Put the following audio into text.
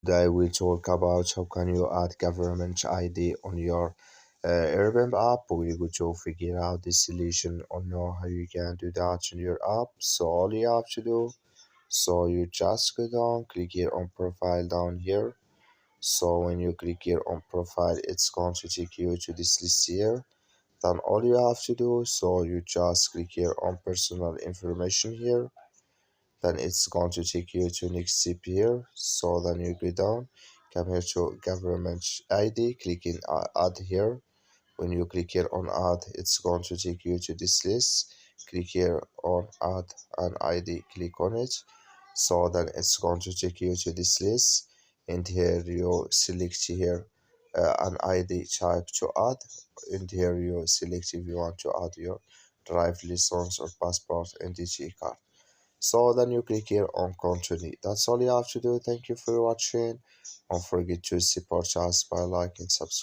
Today we talk about how can you add government ID on your Airbnb app. We're going to figure out this solution or know how you can do that on your app. So all you have to do, so you just go down, click here on profile down here. So when you click here on profile, it's going to take you to this list here. Then all you have to do, so you just click here on personal information here. Then it's going to take you to next step here. So then you go down, come here to government ID, click in add here. When you click here on add, it's going to take you to this list. Click here on add an ID, click on it. So then it's going to take you to this list, and here you select here an ID type to add, and here you select if you want to add your drive license or passport and DG card. So then you click here on continue. That's all you have to do. Thank you for watching. Don't forget to support us by liking, subscribe.